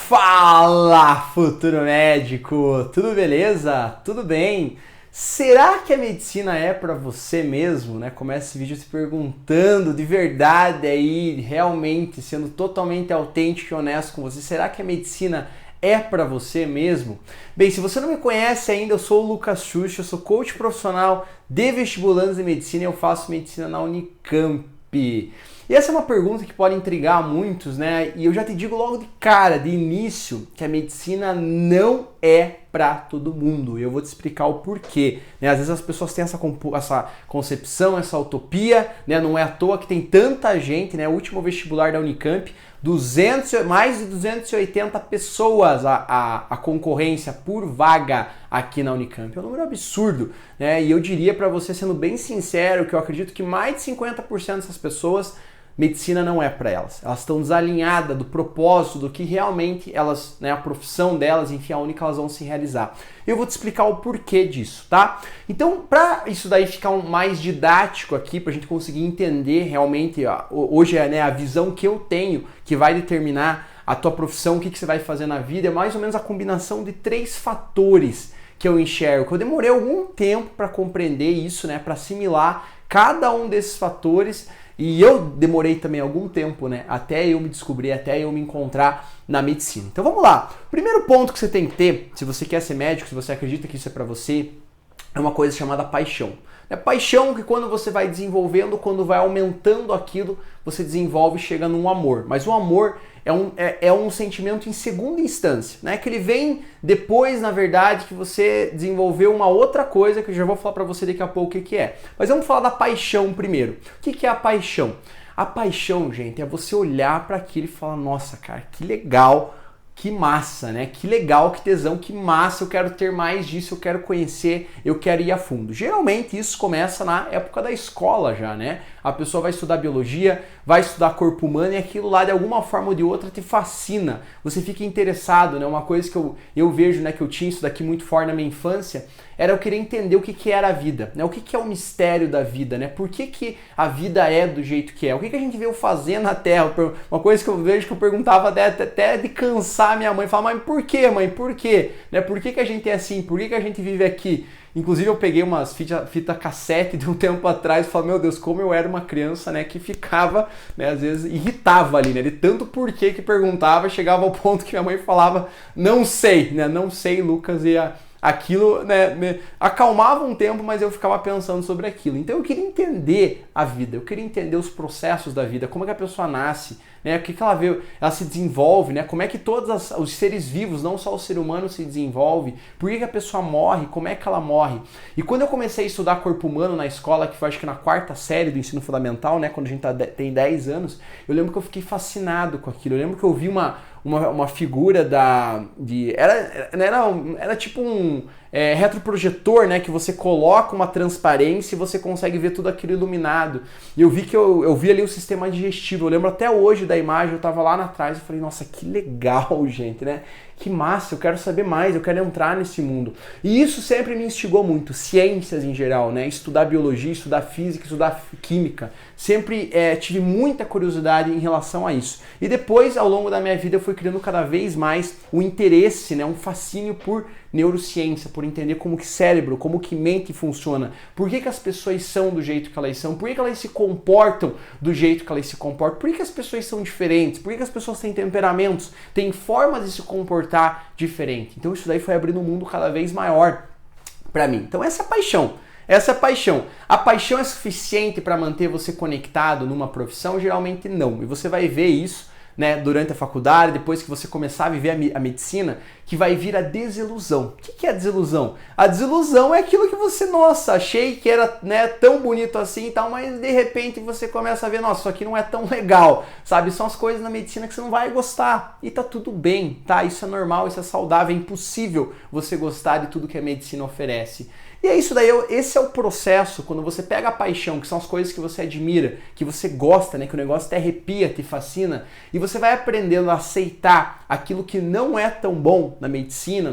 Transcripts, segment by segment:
Fala, futuro médico! Tudo beleza? Tudo bem? Será que a medicina é para você mesmo, né? Começa esse vídeo se perguntando de verdade aí, realmente sendo totalmente autêntico e honesto com você. Será que a medicina é para você mesmo? Bem, se você não me conhece ainda, eu sou o Lucas Xuxa, eu sou coach profissional de vestibulandos de medicina e eu faço medicina na Unicamp. E essa é uma pergunta que pode intrigar muitos, né? E eu já te digo logo de cara, de início, que a medicina não é para todo mundo. E eu vou te explicar o porquê, né? Às vezes as pessoas têm essa concepção, essa utopia, né? Não é à toa que tem tanta gente, né? O último vestibular da Unicamp, mais de 280 pessoas a concorrência por vaga aqui na Unicamp. É um número absurdo, né? E eu diria para você, sendo bem sincero, que eu acredito que mais de 50% dessas pessoas, medicina não é para elas. Elas estão desalinhadas do propósito, do que realmente elas, né, a profissão delas, enfim, aonde que elas vão se realizar. Eu vou te explicar o porquê disso, tá? Então, para isso daí ficar mais didático aqui, para a gente conseguir entender realmente, ó, hoje é, né, a visão que eu tenho, que vai determinar a tua profissão, o que você vai fazer na vida, é mais ou menos a combinação de 3 fatores que eu enxergo. Eu demorei algum tempo para compreender isso, né, para assimilar cada um desses fatores. E eu demorei também algum tempo, né, até eu me descobrir, até eu me encontrar na medicina. Então vamos lá. O primeiro ponto que você tem que ter, se você quer ser médico, se você acredita que isso é para você, é uma coisa chamada paixão. É paixão que quando você vai desenvolvendo, quando vai aumentando aquilo, você desenvolve e chega num amor. Mas o amor é um sentimento em segunda instância, né? Que ele vem depois, na verdade, que você desenvolveu uma outra coisa que eu já vou falar para você daqui a pouco o que é. Mas vamos falar da paixão primeiro. O que é a paixão? A paixão, gente, é você olhar para aquilo e falar, nossa, cara, que legal, que massa, né? Que legal, que tesão, que massa, eu quero ter mais disso, eu quero conhecer, eu quero ir a fundo. Geralmente isso começa na época da escola já, né? A pessoa vai estudar biologia, vai estudar corpo humano e aquilo lá de alguma forma ou de outra te fascina. Você fica interessado, né? Uma coisa que eu vejo, né, que eu tinha isso daqui muito forte na minha infância, era eu querer entender o que era a vida, né? O que é o mistério da vida, né? Por que a vida é do jeito que é? O que a gente veio fazer na Terra? Uma coisa que eu vejo que eu perguntava até de cansar a minha mãe, falar, mas por que, mãe? Por quê? Né? Por que a gente é assim? Por que a gente vive aqui? Inclusive eu peguei umas fita cassete de um tempo atrás e falei, meu Deus, como eu era uma criança, né, que ficava, né, às vezes irritava ali, né, de tanto porquê que perguntava, chegava ao ponto que minha mãe falava, não sei, né, não sei, Lucas, e aquilo, né, me acalmava um tempo, mas eu ficava pensando sobre aquilo. Então eu queria entender a vida, eu queria entender os processos da vida, como é que a pessoa nasce, né, o que ela vê, ela se desenvolve, né, como é que todos os seres vivos, não só o ser humano se desenvolve, por que a pessoa morre, como é que ela morre. E quando eu comecei a estudar corpo humano na escola, que foi acho que na 4ª série do ensino fundamental, né, quando a gente tem 10 anos, eu lembro que eu fiquei fascinado com aquilo. Eu lembro que eu vi uma figura era tipo um retroprojetor, né, que você coloca uma transparência e você consegue ver tudo aquilo iluminado. E eu vi que eu vi ali o sistema digestivo. Eu lembro até hoje da imagem, eu tava lá atrás e falei, nossa, que legal, gente, né? Que massa, eu quero saber mais, eu quero entrar nesse mundo. E isso sempre me instigou muito, ciências em geral, né? Estudar biologia, estudar física, estudar química. Sempre tive muita curiosidade em relação a isso. E depois, ao longo da minha vida, eu fui criando cada vez mais um interesse, né? Um fascínio por neurociência, por entender como que cérebro, como que mente funciona, por que as pessoas são do jeito que elas são, por que elas se comportam do jeito que elas se comportam, por que as pessoas são diferentes, por que as pessoas têm temperamentos, têm formas de se comportar diferente. Então isso daí foi abrindo um mundo cada vez maior para mim. Então essa é a paixão. Essa é a paixão. A paixão é suficiente para manter você conectado numa profissão? Geralmente não. E você vai ver isso, né, durante a faculdade, depois que você começar a viver a medicina, que vai vir a desilusão. O que é a desilusão? A desilusão é aquilo que você, nossa, achei que era, né, tão bonito assim e tal, mas de repente você começa a ver, nossa, isso aqui não é tão legal, sabe? São as coisas na medicina que você não vai gostar. E tá tudo bem, tá? Isso é normal, isso é saudável, é impossível você gostar de tudo que a medicina oferece. E é isso daí, esse é o processo, quando você pega a paixão, que são as coisas que você admira, que você gosta, né, que o negócio te arrepia, te fascina, e você vai aprendendo a aceitar aquilo que não é tão bom na medicina,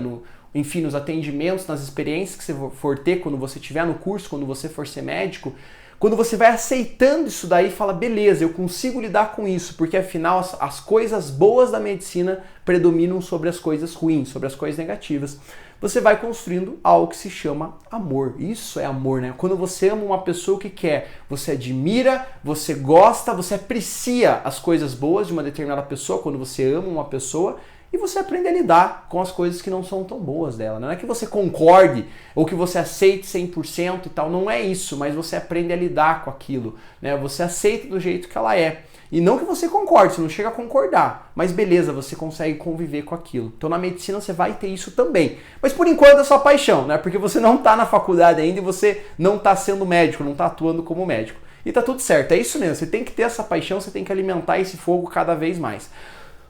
enfim, nos atendimentos, nas experiências que você for ter quando você estiver no curso, quando você for ser médico. Quando você vai aceitando isso daí, fala, beleza, eu consigo lidar com isso, porque afinal as coisas boas da medicina predominam sobre as coisas ruins, sobre as coisas negativas. Você vai construindo algo que se chama amor. Isso é amor, né? Quando você ama uma pessoa que quer, você admira, você gosta, você aprecia as coisas boas de uma determinada pessoa, quando você ama uma pessoa, e você aprende a lidar com as coisas que não são tão boas dela. Não é que você concorde ou que você aceite 100% e tal, não é isso, mas você aprende a lidar com aquilo, né? Você aceita do jeito que ela é. E não que você concorde, você não chega a concordar, mas beleza, você consegue conviver com aquilo. Então na medicina você vai ter isso também. Mas por enquanto é só paixão, né? Porque você não está na faculdade ainda e você não está sendo médico, não está atuando como médico. E tá tudo certo, é isso mesmo, você tem que ter essa paixão, você tem que alimentar esse fogo cada vez mais.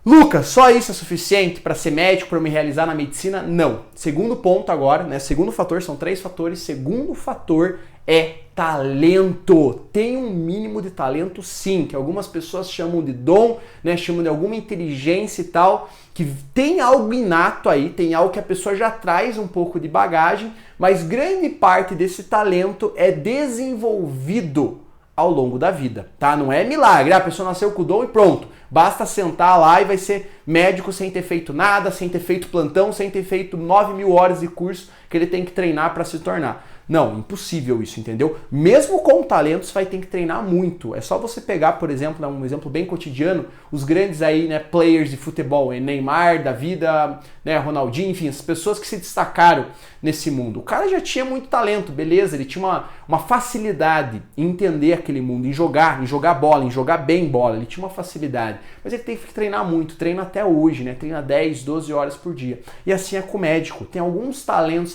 Lucas, só isso é suficiente para ser médico, para eu me realizar na medicina? Não. Segundo ponto agora, né? Segundo fator, são 3 fatores. Segundo fator é talento. Tem um mínimo de talento sim, que algumas pessoas chamam de dom, né? Chamam de alguma inteligência e tal, que tem algo inato aí, tem algo que a pessoa já traz um pouco de bagagem, mas grande parte desse talento é desenvolvido ao longo da vida, tá? Não é milagre, a pessoa nasceu com o dom e pronto. Basta sentar lá e vai ser médico sem ter feito nada, sem ter feito plantão, sem ter feito 9.000 horas de curso que ele tem que treinar para se tornar. Não, impossível isso, entendeu? Mesmo com talento, você vai ter que treinar muito. É só você pegar, por exemplo, um exemplo bem cotidiano, os grandes aí, né, players de futebol, Neymar, da vida, né, Ronaldinho, enfim, as pessoas que se destacaram nesse mundo. O cara já tinha muito talento, beleza, ele tinha uma facilidade em entender aquele mundo, em jogar bola, em jogar bem bola, ele tinha uma facilidade. Mas ele tem que treinar muito, treina até hoje, né, treina 10, 12 horas por dia. E assim é com o médico, tem alguns talentos,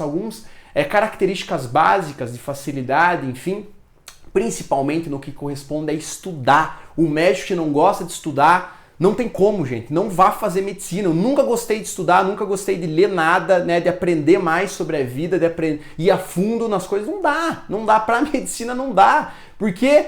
características básicas de facilidade, enfim, principalmente no que corresponde a estudar. O médico que não gosta de estudar, não tem como, gente, não vá fazer medicina. Eu nunca gostei de estudar, nunca gostei de ler nada, né, de aprender mais sobre a vida, de ir a fundo nas coisas. Não dá, pra medicina não dá. Porque,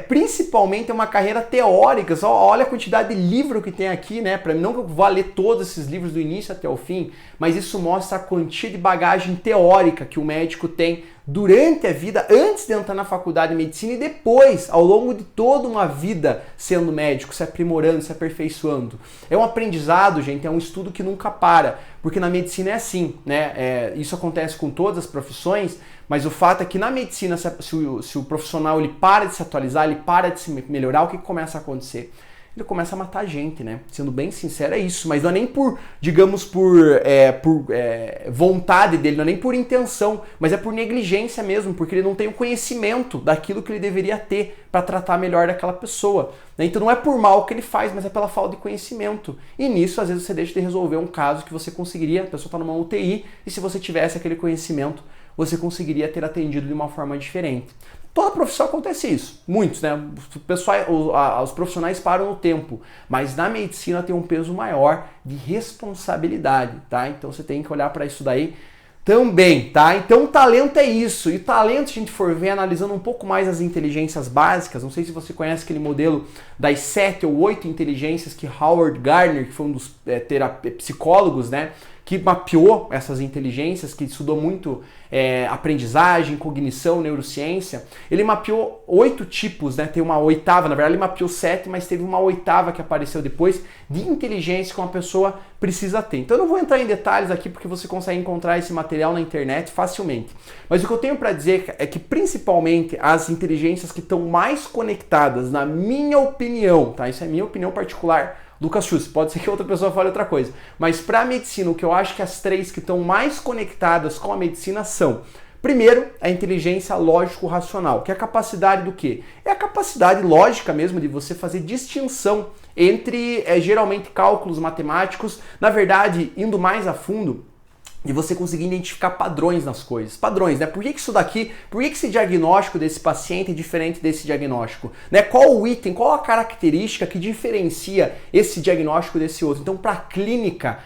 principalmente, é uma carreira teórica. Só olha a quantidade de livro que tem aqui, né? Para mim, não que eu vá ler todos esses livros do início até o fim, mas isso mostra a quantia de bagagem teórica que o médico tem durante a vida, antes de entrar na faculdade de medicina e depois, ao longo de toda uma vida sendo médico, se aprimorando, se aperfeiçoando. É um aprendizado, gente, é um estudo que nunca para, porque na medicina é assim, né? Isso acontece com todas as profissões, mas o fato é que na medicina, se o profissional ele para de se atualizar, ele para de se melhorar, o que começa a acontecer? Ele começa a matar gente, né? Sendo bem sincero, é isso. Mas não é nem por, digamos, por vontade dele, não é nem por intenção, mas é por negligência mesmo, porque ele não tem o conhecimento daquilo que ele deveria ter para tratar melhor daquela pessoa. Né? Então não é por mal que ele faz, mas é pela falta de conhecimento. E nisso, às vezes, você deixa de resolver um caso que você conseguiria, a pessoa está numa UTI, e se você tivesse aquele conhecimento, você conseguiria ter atendido de uma forma diferente. Toda profissão acontece isso, muitos, né? Os profissionais param no tempo, mas na medicina tem um peso maior de responsabilidade, tá? Então você tem que olhar para isso daí também, tá? Então o talento é isso, e talento, se a gente for ver, analisando um pouco mais as inteligências básicas, não sei se você conhece aquele modelo das 7 ou 8 inteligências que Howard Gardner, que foi um dos psicólogos, né? Que mapeou essas inteligências, que estudou muito aprendizagem, cognição, neurociência. Ele mapeou 8 tipos, né? Tem uma oitava, na verdade ele mapeou 7, mas teve uma oitava que apareceu depois, de inteligência que uma pessoa precisa ter. Então eu não vou entrar em detalhes aqui, porque você consegue encontrar esse material na internet facilmente. Mas o que eu tenho para dizer é que principalmente as inteligências que estão mais conectadas, na minha opinião, tá? Isso é minha opinião particular, Lucas Schutz, pode ser que outra pessoa fale outra coisa, mas para a medicina, o que eu acho que as 3 que estão mais conectadas com a medicina são: primeiro, a inteligência lógico-racional, que é a capacidade do quê? É a capacidade lógica mesmo de você fazer distinção entre, geralmente, cálculos matemáticos, na verdade, indo mais a fundo, de você conseguir identificar padrões nas coisas. Padrões, né? Por que isso daqui, por que esse diagnóstico desse paciente é diferente desse diagnóstico? Né? Qual o item, qual a característica que diferencia esse diagnóstico desse outro? Então, para a clínica,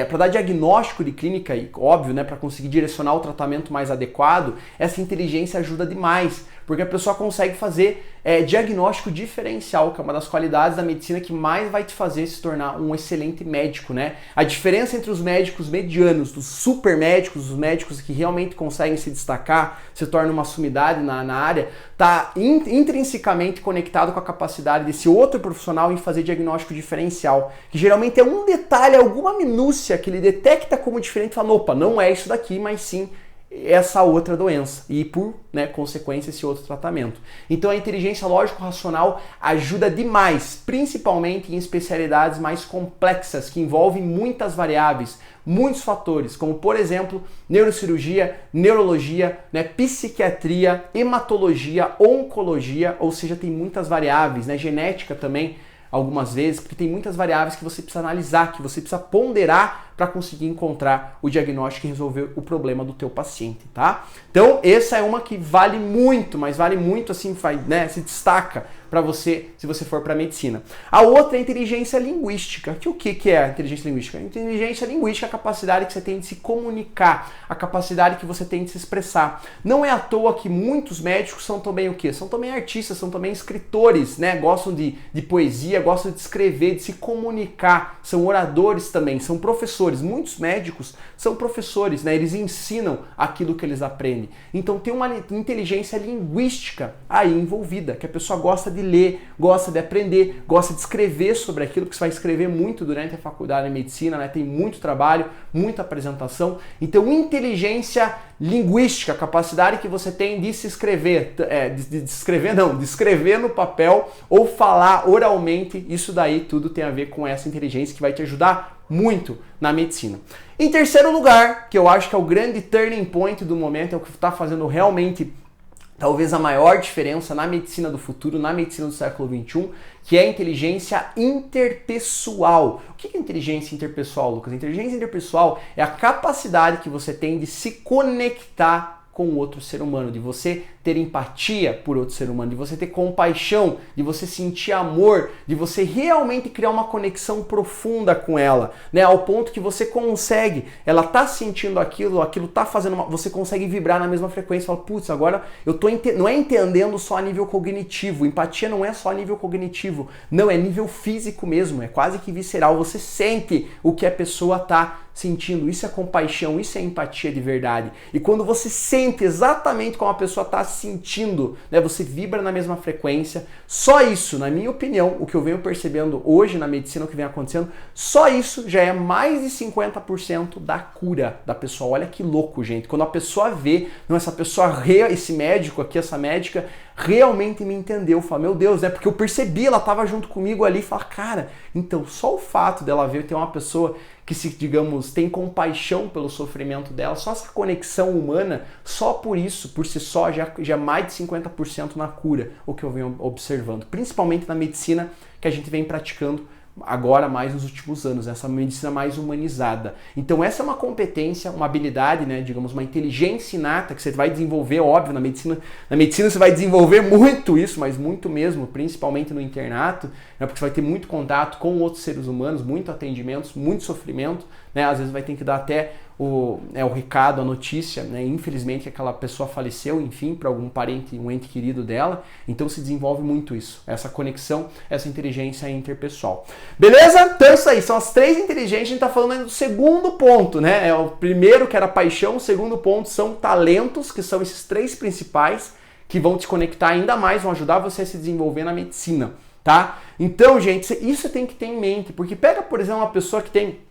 para dar diagnóstico de clínica, e óbvio, né, para conseguir direcionar o tratamento mais adequado, essa inteligência ajuda demais. Porque a pessoa consegue fazer diagnóstico diferencial, que é uma das qualidades da medicina que mais vai te fazer se tornar um excelente médico, né? A diferença entre os médicos medianos, dos super médicos, os médicos que realmente conseguem se destacar, se tornam uma sumidade na área, está intrinsecamente conectado com a capacidade desse outro profissional em fazer diagnóstico diferencial, que geralmente é um detalhe, alguma minúcia que ele detecta como diferente e fala, opa, não é isso daqui, mas sim essa outra doença e por consequência esse outro tratamento. Então a inteligência lógico-racional ajuda demais, principalmente em especialidades mais complexas que envolvem muitas variáveis, muitos fatores, como por exemplo neurocirurgia, neurologia, psiquiatria, hematologia, oncologia, ou seja, tem muitas variáveis, genética também, algumas vezes, porque tem muitas variáveis que você precisa analisar, que você precisa ponderar para conseguir encontrar o diagnóstico e resolver o problema do teu paciente, tá? Então, essa é uma que vale muito, mas vale muito assim, se destaca para você, se você for para medicina. A outra é a inteligência linguística. O que é a inteligência linguística? A inteligência linguística é a capacidade que você tem de se comunicar, a capacidade que você tem de se expressar. Não é à toa que muitos médicos são também o quê? São também artistas, são também escritores, Gostam de poesia, gostam de escrever, de se comunicar, são oradores também, são professores. Muitos médicos são professores, Eles ensinam aquilo que eles aprendem. Então tem uma inteligência linguística aí envolvida, que a pessoa gosta de ler, gosta de aprender, gosta de escrever sobre aquilo, porque você vai escrever muito durante a faculdade de medicina, Tem muito trabalho, muita apresentação. Então inteligência linguística, a capacidade que você tem de se escrever, de escrever no papel ou falar oralmente, isso daí tudo tem a ver com essa inteligência que vai te ajudar muito na medicina. Em terceiro lugar, que eu acho que é o grande turning point do momento, é o que está fazendo realmente talvez a maior diferença na medicina do futuro, na medicina do século XXI, que é a inteligência interpessoal. O que é inteligência interpessoal, Lucas? Inteligência interpessoal é a capacidade que você tem de se conectar com outro ser humano, de você ter empatia por outro ser humano, de você ter compaixão, de você sentir amor, de você realmente criar uma conexão profunda com ela, ao ponto que você consegue, ela tá sentindo aquilo tá fazendo você consegue vibrar na mesma frequência, fala, putz, agora eu tô não é entendendo só a nível cognitivo, empatia não é só a nível cognitivo, não, é nível físico mesmo, é quase que visceral, você sente o que a pessoa tá sentindo, isso é compaixão, isso é empatia de verdade. E quando você sente exatamente como a pessoa está sentindo, você vibra na mesma frequência, só isso, na minha opinião, o que eu venho percebendo hoje na medicina, o que vem acontecendo, só isso já é mais de 50% da cura da pessoa. Olha que louco, gente. Quando a pessoa vê, essa pessoa, esse médico aqui, essa médica, realmente me entendeu, fala, meu Deus, porque eu percebi, ela estava junto comigo ali, fala, cara, então só o fato dela ver ter uma pessoa que digamos, tem compaixão pelo sofrimento dela, só essa conexão humana, só por isso, por si só, já é mais de 50% na cura, o que eu venho observando, principalmente na medicina que a gente vem praticando agora mais nos últimos anos, essa medicina mais humanizada. Então essa é uma competência, uma habilidade, digamos, uma inteligência inata que você vai desenvolver, óbvio, na medicina você vai desenvolver muito isso, mas muito mesmo, principalmente no internato, porque você vai ter muito contato com outros seres humanos, muito atendimentos, muito sofrimento, às vezes vai ter que dar até o recado, a notícia, infelizmente aquela pessoa faleceu, enfim, para algum parente, um ente querido dela, então se desenvolve muito isso, essa conexão, essa inteligência interpessoal. Beleza? Então isso aí, são as três inteligências, a gente está falando ainda do segundo ponto, É o primeiro que era paixão, o segundo ponto são talentos, que são esses três principais, que vão te conectar ainda mais, vão ajudar você a se desenvolver na medicina, tá? Então, gente, isso você tem que ter em mente, porque pega, por exemplo, uma pessoa que tem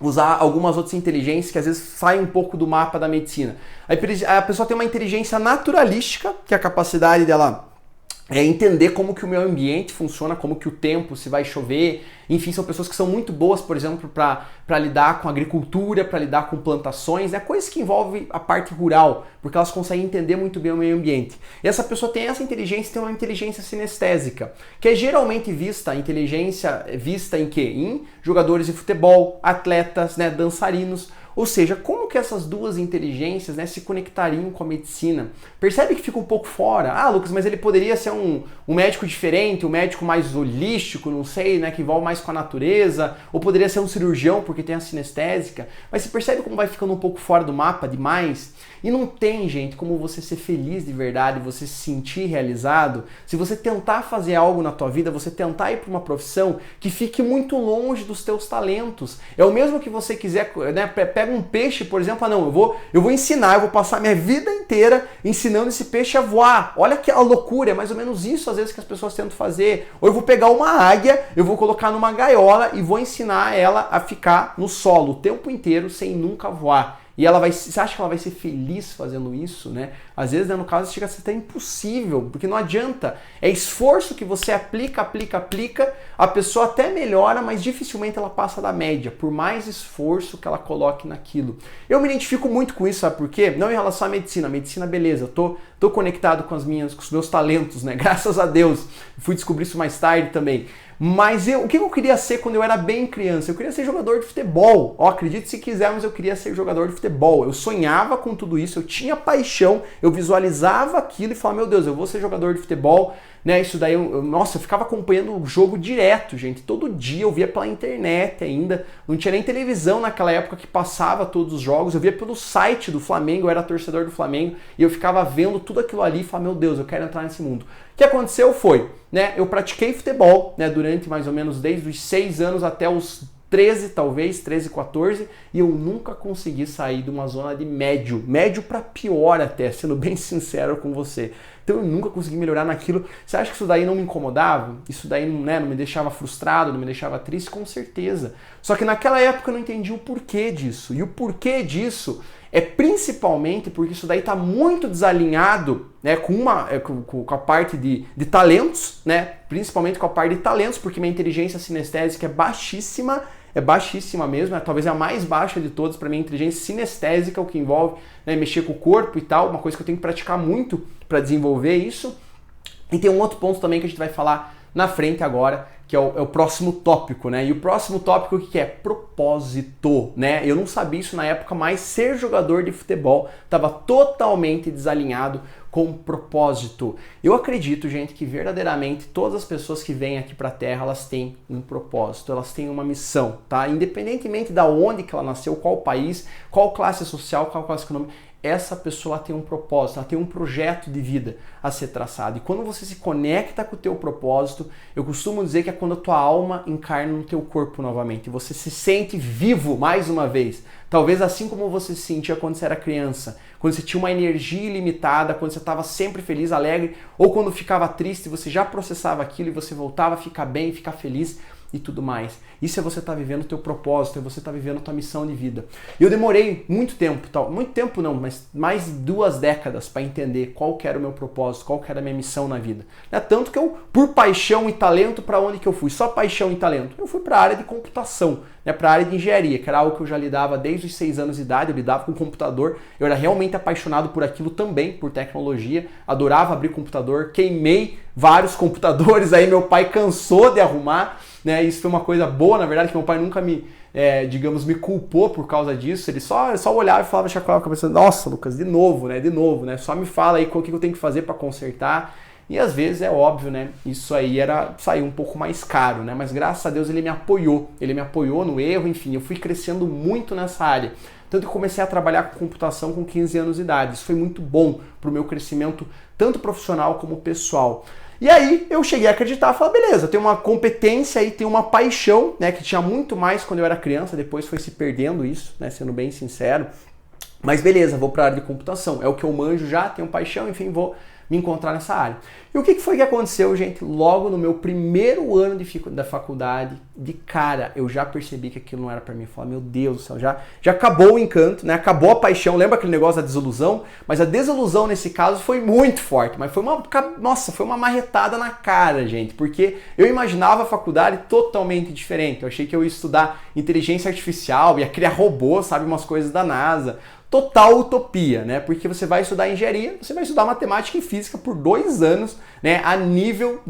usar algumas outras inteligências que às vezes saem um pouco do mapa da medicina. A pessoa tem uma inteligência naturalística, que é a capacidade dela entender como que o meio ambiente funciona, como que o tempo, se vai chover, enfim, são pessoas que são muito boas, por exemplo, para lidar com agricultura, para lidar com plantações, coisas que envolvem a parte rural, porque elas conseguem entender muito bem o meio ambiente. E essa pessoa tem essa inteligência, tem uma inteligência sinestésica, que é geralmente vista, a inteligência vista em quê? Em jogadores de futebol, atletas, dançarinos, Ou seja, como que essas duas inteligências, né, se conectariam com a medicina? Percebe que fica um pouco fora? Ah, Lucas, mas ele poderia ser um médico diferente, um médico mais holístico, não sei, né, que envolve mais com a natureza, ou poderia ser um cirurgião porque tem a sinestésica. Mas você percebe como vai ficando um pouco fora do mapa demais? E não tem, gente, como você ser feliz de verdade, você se sentir realizado, se você tentar fazer algo na tua vida, você tentar ir para uma profissão que fique muito longe dos teus talentos. É o mesmo que você quiser, né, pega um peixe, por exemplo, não, eu vou ensinar, eu vou passar minha vida inteira ensinando esse peixe a voar. Olha que a loucura, é mais ou menos isso às vezes que as pessoas tentam fazer. Ou eu vou pegar uma águia, eu vou colocar numa gaiola e vou ensinar ela a ficar no solo o tempo inteiro sem nunca voar. E você acha que ela vai ser feliz fazendo isso, né? Às vezes, né, no caso, chega a ser até impossível, porque não adianta. É esforço que você aplica, a pessoa até melhora, mas dificilmente ela passa da média, por mais esforço que ela coloque naquilo. Eu me identifico muito com isso, sabe por quê? Não em relação à medicina. Medicina, beleza, eu tô conectado com os meus talentos, né? Graças a Deus. Fui descobrir isso mais tarde também. Mas o que eu queria ser quando eu era bem criança? Eu queria ser jogador de futebol. Ó, acredite se quiser, mas eu queria ser jogador de futebol. Eu sonhava com tudo isso, eu tinha paixão, eu visualizava aquilo e falava, meu Deus, eu vou ser jogador de futebol, né? Isso daí, nossa, eu ficava acompanhando o jogo direto, gente. Todo dia eu via pela internet ainda. Não tinha nem televisão naquela época que passava todos os jogos. Eu via pelo site do Flamengo, eu era torcedor do Flamengo e eu ficava vendo tudo aquilo ali e falava, meu Deus, eu quero entrar nesse mundo. O que aconteceu foi, né? Eu pratiquei futebol, né? Durante mais ou menos desde os 6 anos até os 13, talvez, 13, 14, e eu nunca consegui sair de uma zona de médio para pior até, sendo bem sincero com você. Então eu nunca consegui melhorar naquilo. Você acha que isso daí não me incomodava? Isso daí não me deixava frustrado, não me deixava triste? Com certeza. Só que naquela época eu não entendi o porquê disso. E o porquê disso é principalmente porque isso daí está muito desalinhado, né, com a parte de talentos, né, principalmente com a parte de talentos, porque minha inteligência sinestésica é baixíssima mesmo, talvez a mais baixa de todas para minha inteligência sinestésica, o que envolve, né, mexer com o corpo e tal, uma coisa que eu tenho que praticar muito para desenvolver isso. E tem um outro ponto também que a gente vai falar na frente agora, que é o próximo tópico, né? E o próximo tópico que é propósito, né? Eu não sabia isso na época, mas ser jogador de futebol estava totalmente desalinhado com propósito. Eu acredito, gente, que verdadeiramente todas as pessoas que vêm aqui para a Terra, elas têm um propósito, elas têm uma missão, tá? Independentemente da onde que ela nasceu, qual país, qual classe social, qual classe econômica, essa pessoa tem um propósito, ela tem um projeto de vida a ser traçado. E quando você se conecta com o teu propósito, eu costumo dizer que é quando a tua alma encarna no teu corpo novamente. Você se sente vivo mais uma vez. Talvez assim como você se sentia quando você era criança, quando você tinha uma energia ilimitada, quando você estava sempre feliz, alegre, ou quando ficava triste, você já processava aquilo e você voltava a ficar bem, ficar feliz e tudo mais. Isso é você estar vivendo o teu propósito, é você estar vivendo a tua missão de vida. Eu demorei muito tempo não, mas mais de 2 décadas para entender qual que era o meu propósito, qual que era a minha missão na vida. Tanto que eu, por paixão e talento, para onde que eu fui? Só paixão e talento. Eu fui para a área de computação, né, para a área de engenharia, que era algo que eu já lidava desde os 6 anos de idade, eu lidava com computador, eu era realmente apaixonado por aquilo também, por tecnologia, adorava abrir computador, queimei vários computadores, aí meu pai cansou de arrumar, né? Isso foi uma coisa boa, na verdade, que meu pai nunca me culpou por causa disso. Ele só olhava e falava, chacoalhava a cabeça, nossa, Lucas, de novo, né? Só me fala aí o que eu tenho que fazer para consertar. E às vezes é óbvio, né? Isso aí saiu um pouco mais caro, né? Mas graças a Deus ele me apoiou no erro, enfim, eu fui crescendo muito nessa área. Tanto que comecei a trabalhar com computação com 15 anos de idade. Isso foi muito bom para o meu crescimento, tanto profissional como pessoal. E aí eu cheguei a acreditar, falei, beleza, tem uma competência aí, tem uma paixão, né, que tinha muito mais quando eu era criança, depois foi se perdendo isso, né, sendo bem sincero. Mas beleza, vou para a área de computação, é o que eu manjo já, tenho paixão, enfim, vou me encontrar nessa área. E o que foi que aconteceu, gente? Logo no meu primeiro ano da faculdade, de cara, eu já percebi que aquilo não era pra mim. Eu falei, meu Deus do céu, já acabou o encanto, né? Acabou a paixão. Lembra aquele negócio da desilusão? Mas a desilusão nesse caso foi muito forte. Mas foi uma marretada na cara, gente. Porque eu imaginava a faculdade totalmente diferente. Eu achei que eu ia estudar inteligência artificial, ia criar robô, sabe? Umas coisas da NASA. Total utopia, né? Porque você vai estudar engenharia, você vai estudar matemática e física por 2 anos, né? A nível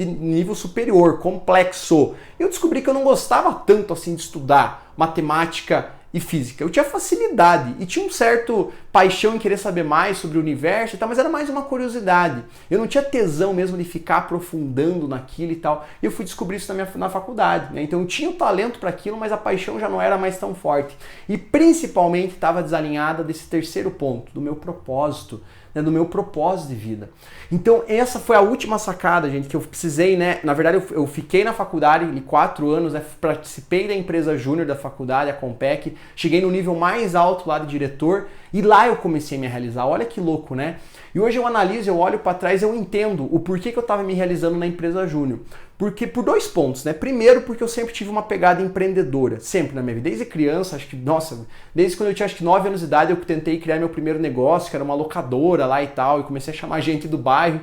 superior, complexo. Eu descobri que eu não gostava tanto assim de estudar matemática e física. Eu tinha facilidade e tinha um certo paixão em querer saber mais sobre o universo e tal, mas era mais uma curiosidade. Eu não tinha tesão mesmo de ficar aprofundando naquilo e tal. E eu fui descobrir isso na faculdade, né? Então eu tinha o talento para aquilo, mas a paixão já não era mais tão forte. E principalmente estava desalinhada desse terceiro ponto, do meu propósito. Né, do meu propósito de vida. Então essa foi a última sacada, gente, que eu precisei, né? Na verdade eu fiquei na faculdade 4 anos, né? Participei da empresa júnior da faculdade, a Compec, cheguei no nível mais alto lá de diretor e lá eu comecei a me realizar. Olha que louco, né? E hoje eu analiso, eu olho para trás, eu entendo o porquê que eu estava me realizando na empresa júnior. Porque por 2 pontos, né? Primeiro, porque eu sempre tive uma pegada empreendedora, sempre na minha vida, desde criança, acho que, nossa, desde quando eu tinha acho que 9 anos de idade, eu tentei criar meu primeiro negócio, que era uma locadora lá e tal, e comecei a chamar gente do bairro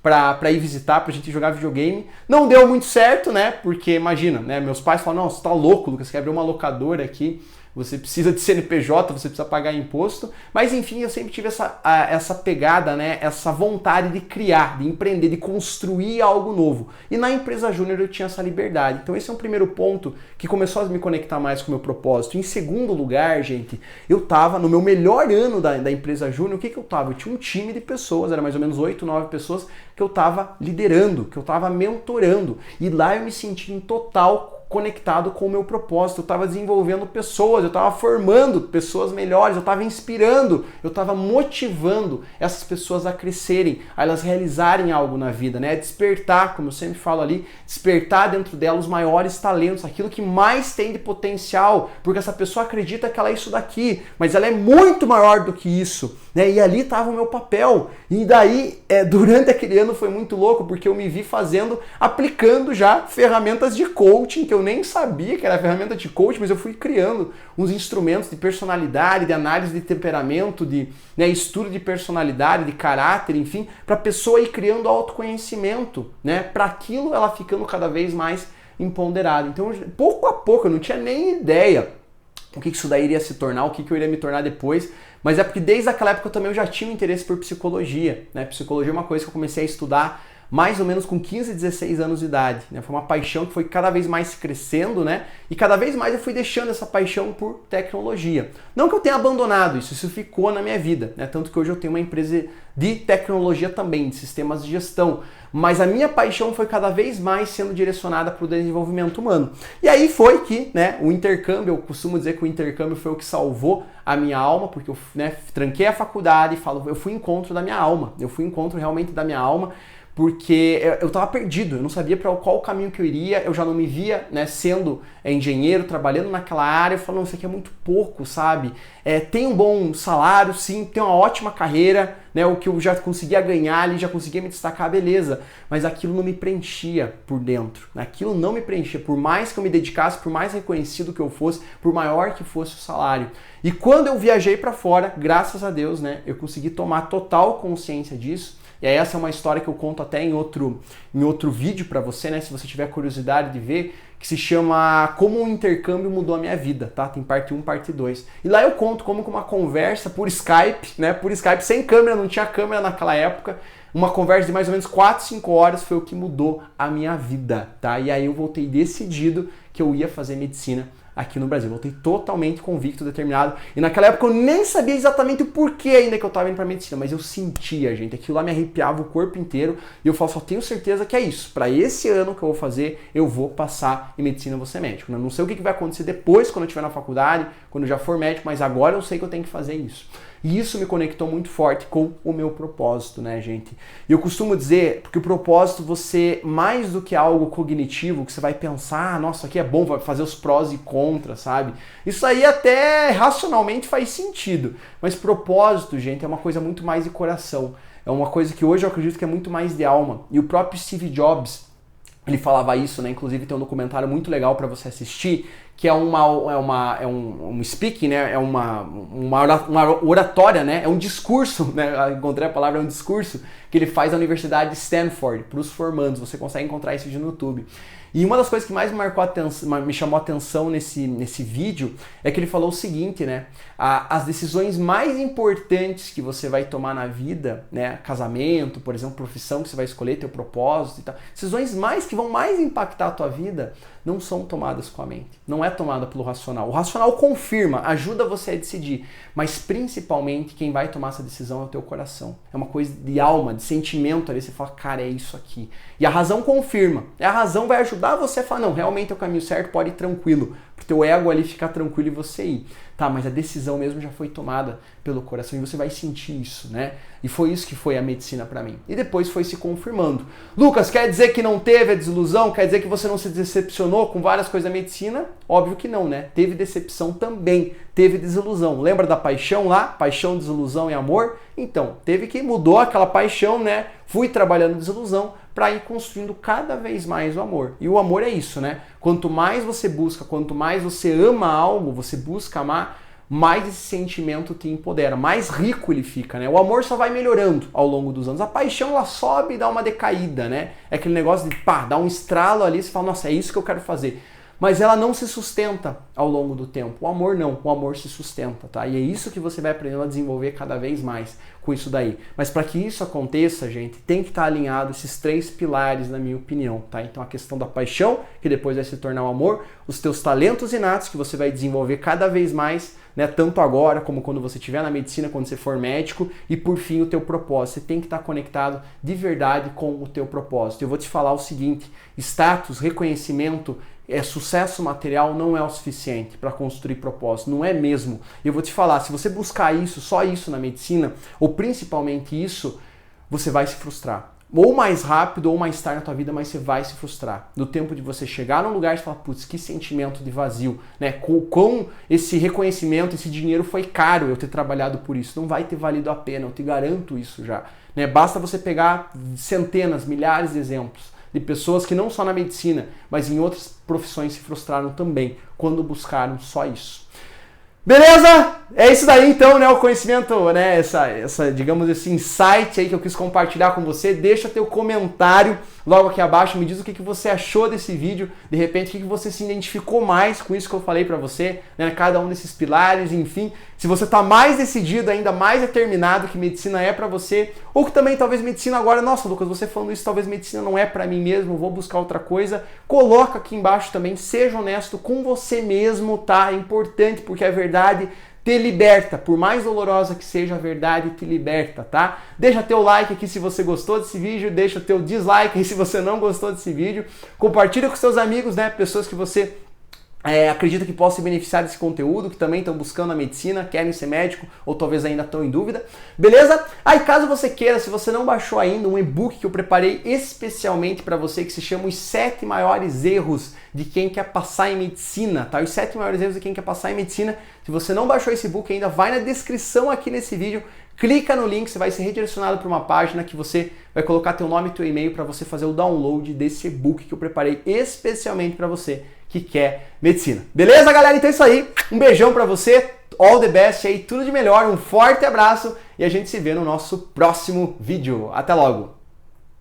pra ir visitar, pra gente jogar videogame. Não deu muito certo, né? Porque imagina, né? Meus pais falaram, não, você tá louco, Lucas, você quer abrir uma locadora aqui, você precisa de CNPJ, você precisa pagar imposto. Mas enfim, eu sempre tive essa pegada, né? Essa vontade de criar, de empreender, de construir algo novo. E na empresa júnior eu tinha essa liberdade. Então esse é um primeiro ponto que começou a me conectar mais com o meu propósito. Em segundo lugar, gente, eu tava no meu melhor ano da empresa júnior, o que eu tava? Eu tinha um time de pessoas, era mais ou menos 8, 9 pessoas que eu tava liderando, que eu tava mentorando. E lá eu me senti em total conectado com o meu propósito, eu estava desenvolvendo pessoas, eu estava formando pessoas melhores, eu estava inspirando, eu estava motivando essas pessoas a crescerem, a elas realizarem algo na vida, né? Despertar, como eu sempre falo ali, despertar dentro dela os maiores talentos, aquilo que mais tem de potencial, porque essa pessoa acredita que ela é isso daqui, mas ela é muito maior do que isso, né? E ali estava o meu papel. E daí, durante aquele ano foi muito louco, porque eu me vi aplicando já ferramentas de coaching, que eu nem sabia que era ferramenta de coaching, mas eu fui criando uns instrumentos de personalidade, de análise de temperamento, de estudo de personalidade, de caráter, enfim, para a pessoa ir criando autoconhecimento, né? Para aquilo ela ficando cada vez mais empoderada. Então, pouco a pouco, eu não tinha nem ideia o que isso daí iria se tornar, o que eu iria me tornar depois, mas é porque desde aquela época eu também já tinha um interesse por psicologia, né? Psicologia é uma coisa que eu comecei a estudar mais ou menos com 15, 16 anos de idade, né? Foi uma paixão que foi cada vez mais crescendo, né? E cada vez mais eu fui deixando essa paixão por tecnologia. Não que eu tenha abandonado isso ficou na minha vida, né? Tanto que hoje eu tenho uma empresa de tecnologia também, de sistemas de gestão. Mas a minha paixão foi cada vez mais sendo direcionada para o desenvolvimento humano. E aí foi que, né, o intercâmbio, eu costumo dizer que o intercâmbio foi o que salvou a minha alma, porque eu, né, tranquei a faculdade e falo, eu fui encontro da minha alma, eu fui encontro realmente da minha alma, porque eu estava perdido, eu não sabia para qual caminho que eu iria, eu já não me via, né, sendo engenheiro, trabalhando naquela área, eu falo, não, isso aqui é muito pouco, sabe? Tem um bom salário, sim, tem uma ótima carreira, né, o que eu já conseguia ganhar ali, já conseguia me destacar, beleza, mas aquilo não me preenchia por dentro, aquilo não me preenchia, por mais que eu me dedicasse, por mais reconhecido que eu fosse, por maior que fosse o salário. E quando eu viajei para fora, graças a Deus, né, eu consegui tomar total consciência disso. E aí essa é uma história que eu conto até em outro vídeo para você, né? Se você tiver curiosidade de ver, que se chama Como o Intercâmbio Mudou a Minha Vida, tá? Tem parte 1, parte 2. E lá eu conto como com uma conversa por Skype, né? Por Skype, sem câmera, não tinha câmera naquela época. Uma conversa de mais ou menos 4, 5 horas foi o que mudou a minha vida, tá? E aí eu voltei decidido que eu ia fazer medicina aqui no Brasil. Voltei totalmente convicto, determinado. E naquela época eu nem sabia exatamente o porquê ainda que eu estava indo para medicina, mas eu sentia, gente, aquilo lá me arrepiava o corpo inteiro e eu falo, só tenho certeza que é isso. Para esse ano que eu vou fazer, eu vou passar em medicina, eu vou ser médico. Eu não sei o que vai acontecer depois, quando eu estiver na faculdade, quando eu já for médico, mas agora eu sei que eu tenho que fazer isso. E isso me conectou muito forte com o meu propósito, né, gente? E eu costumo dizer, porque o propósito, você, mais do que algo cognitivo, que você vai pensar, nossa, aqui é bom, vai fazer os prós e contras, sabe? Isso aí até racionalmente faz sentido. Mas propósito, gente, é uma coisa muito mais de coração. É uma coisa que hoje eu acredito que é muito mais de alma. E o próprio Steve Jobs, ele falava isso, né? Inclusive tem um documentário muito legal para você assistir, que é um speaking, né? É uma oratória, né? É um discurso, né? Encontrei a palavra, é um discurso que ele faz na Universidade de Stanford para os formandos. Você consegue encontrar esse vídeo no YouTube. E uma das coisas que mais me chamou a atenção nesse vídeo é que ele falou o seguinte, né? As decisões mais importantes que você vai tomar na vida, né? Casamento, por exemplo, profissão que você vai escolher, teu propósito e tal. Decisões que vão mais impactar a tua vida não são tomadas com a mente, não é tomada pelo racional. O racional confirma, ajuda você a decidir, mas principalmente quem vai tomar essa decisão é o teu coração. É uma coisa de alma, de sentimento ali, você fala, cara, é isso aqui. E a razão confirma, a razão vai ajudar você a falar, não, realmente é o caminho certo, pode ir tranquilo, pro teu ego ali ficar tranquilo e você ir. Tá, mas a decisão mesmo já foi tomada pelo coração e você vai sentir isso, né? E foi isso que foi a medicina para mim. E depois foi se confirmando. Lucas, quer dizer que não teve a desilusão? Quer dizer que você não se decepcionou com várias coisas da medicina? Óbvio que não, né? Teve decepção também, teve desilusão. Lembra da paixão lá? Paixão, desilusão e amor? Então, teve que mudou aquela paixão, né? Fui trabalhando desilusão para ir construindo cada vez mais o amor. E o amor é isso, né? Quanto mais você busca, quanto mais você ama algo, você busca amar, mais esse sentimento te empodera, mais rico ele fica, né? O amor só vai melhorando ao longo dos anos. A paixão, ela sobe e dá uma decaída, né? É aquele negócio de, pá, dá um estralo ali, você fala, nossa, é isso que eu quero fazer. Mas ela não se sustenta ao longo do tempo. O amor não, o amor se sustenta, tá? E é isso que você vai aprendendo a desenvolver cada vez mais com isso daí. Mas para que isso aconteça, gente, tem que estar alinhado esses 3 pilares, na minha opinião, tá? Então a questão da paixão, que depois vai se tornar o amor, os teus talentos inatos, que você vai desenvolver cada vez mais, né? Tanto agora como quando você estiver na medicina, quando você for médico, e por fim o teu propósito. Você tem que estar conectado de verdade com o teu propósito. Eu vou te falar o seguinte, status, reconhecimento, sucesso material não é o suficiente para construir propósito, não é mesmo. Eu vou te falar, se você buscar isso, só isso na medicina, ou principalmente isso, você vai se frustrar. Ou mais rápido ou mais tarde na tua vida, mas você vai se frustrar. No tempo de você chegar num lugar e falar, putz, que sentimento de vazio, né? Com esse reconhecimento, esse dinheiro foi caro eu ter trabalhado por isso. Não vai ter valido a pena, eu te garanto isso já. Né? Basta você pegar centenas, milhares de exemplos de pessoas que não só na medicina, mas em outras profissões se frustraram também quando buscaram só isso. Beleza? É isso daí então, né? O conhecimento, né? Digamos, esse insight aí que eu quis compartilhar com você. Deixa teu comentário logo aqui abaixo. Me diz o que você achou desse vídeo. De repente, o que você se identificou mais com isso que eu falei pra você, né? Cada um desses pilares, enfim. Se você tá mais decidido, ainda mais determinado que medicina é pra você, ou que também talvez medicina agora, nossa, Lucas, você falando isso, talvez medicina não é pra mim mesmo, vou buscar outra coisa. Coloca aqui embaixo também, seja honesto com você mesmo, tá? É importante porque a verdade te liberta, por mais dolorosa que seja, a verdade te liberta, tá? Deixa teu like aqui se você gostou desse vídeo, deixa teu dislike aí se você não gostou desse vídeo, compartilha com seus amigos, né, pessoas que você acredita que possam se beneficiar desse conteúdo, que também estão buscando a medicina, querem ser médico ou talvez ainda estão em dúvida, beleza? Aí caso você queira, se você não baixou ainda, um e-book que eu preparei especialmente para você, que se chama Os 7 Maiores Erros de Quem Quer Passar em Medicina, tá? Os 7 Maiores Erros de Quem Quer Passar em Medicina. Se você não baixou esse e-book ainda, vai na descrição aqui nesse vídeo, clica no link, você vai ser redirecionado para uma página que você vai colocar teu nome e teu e-mail para você fazer o download desse e-book que eu preparei especialmente para você que quer medicina. Beleza, galera? Então é isso aí. Um beijão pra você. All the best aí, tudo de melhor. Um forte abraço e a gente se vê no nosso próximo vídeo. Até logo!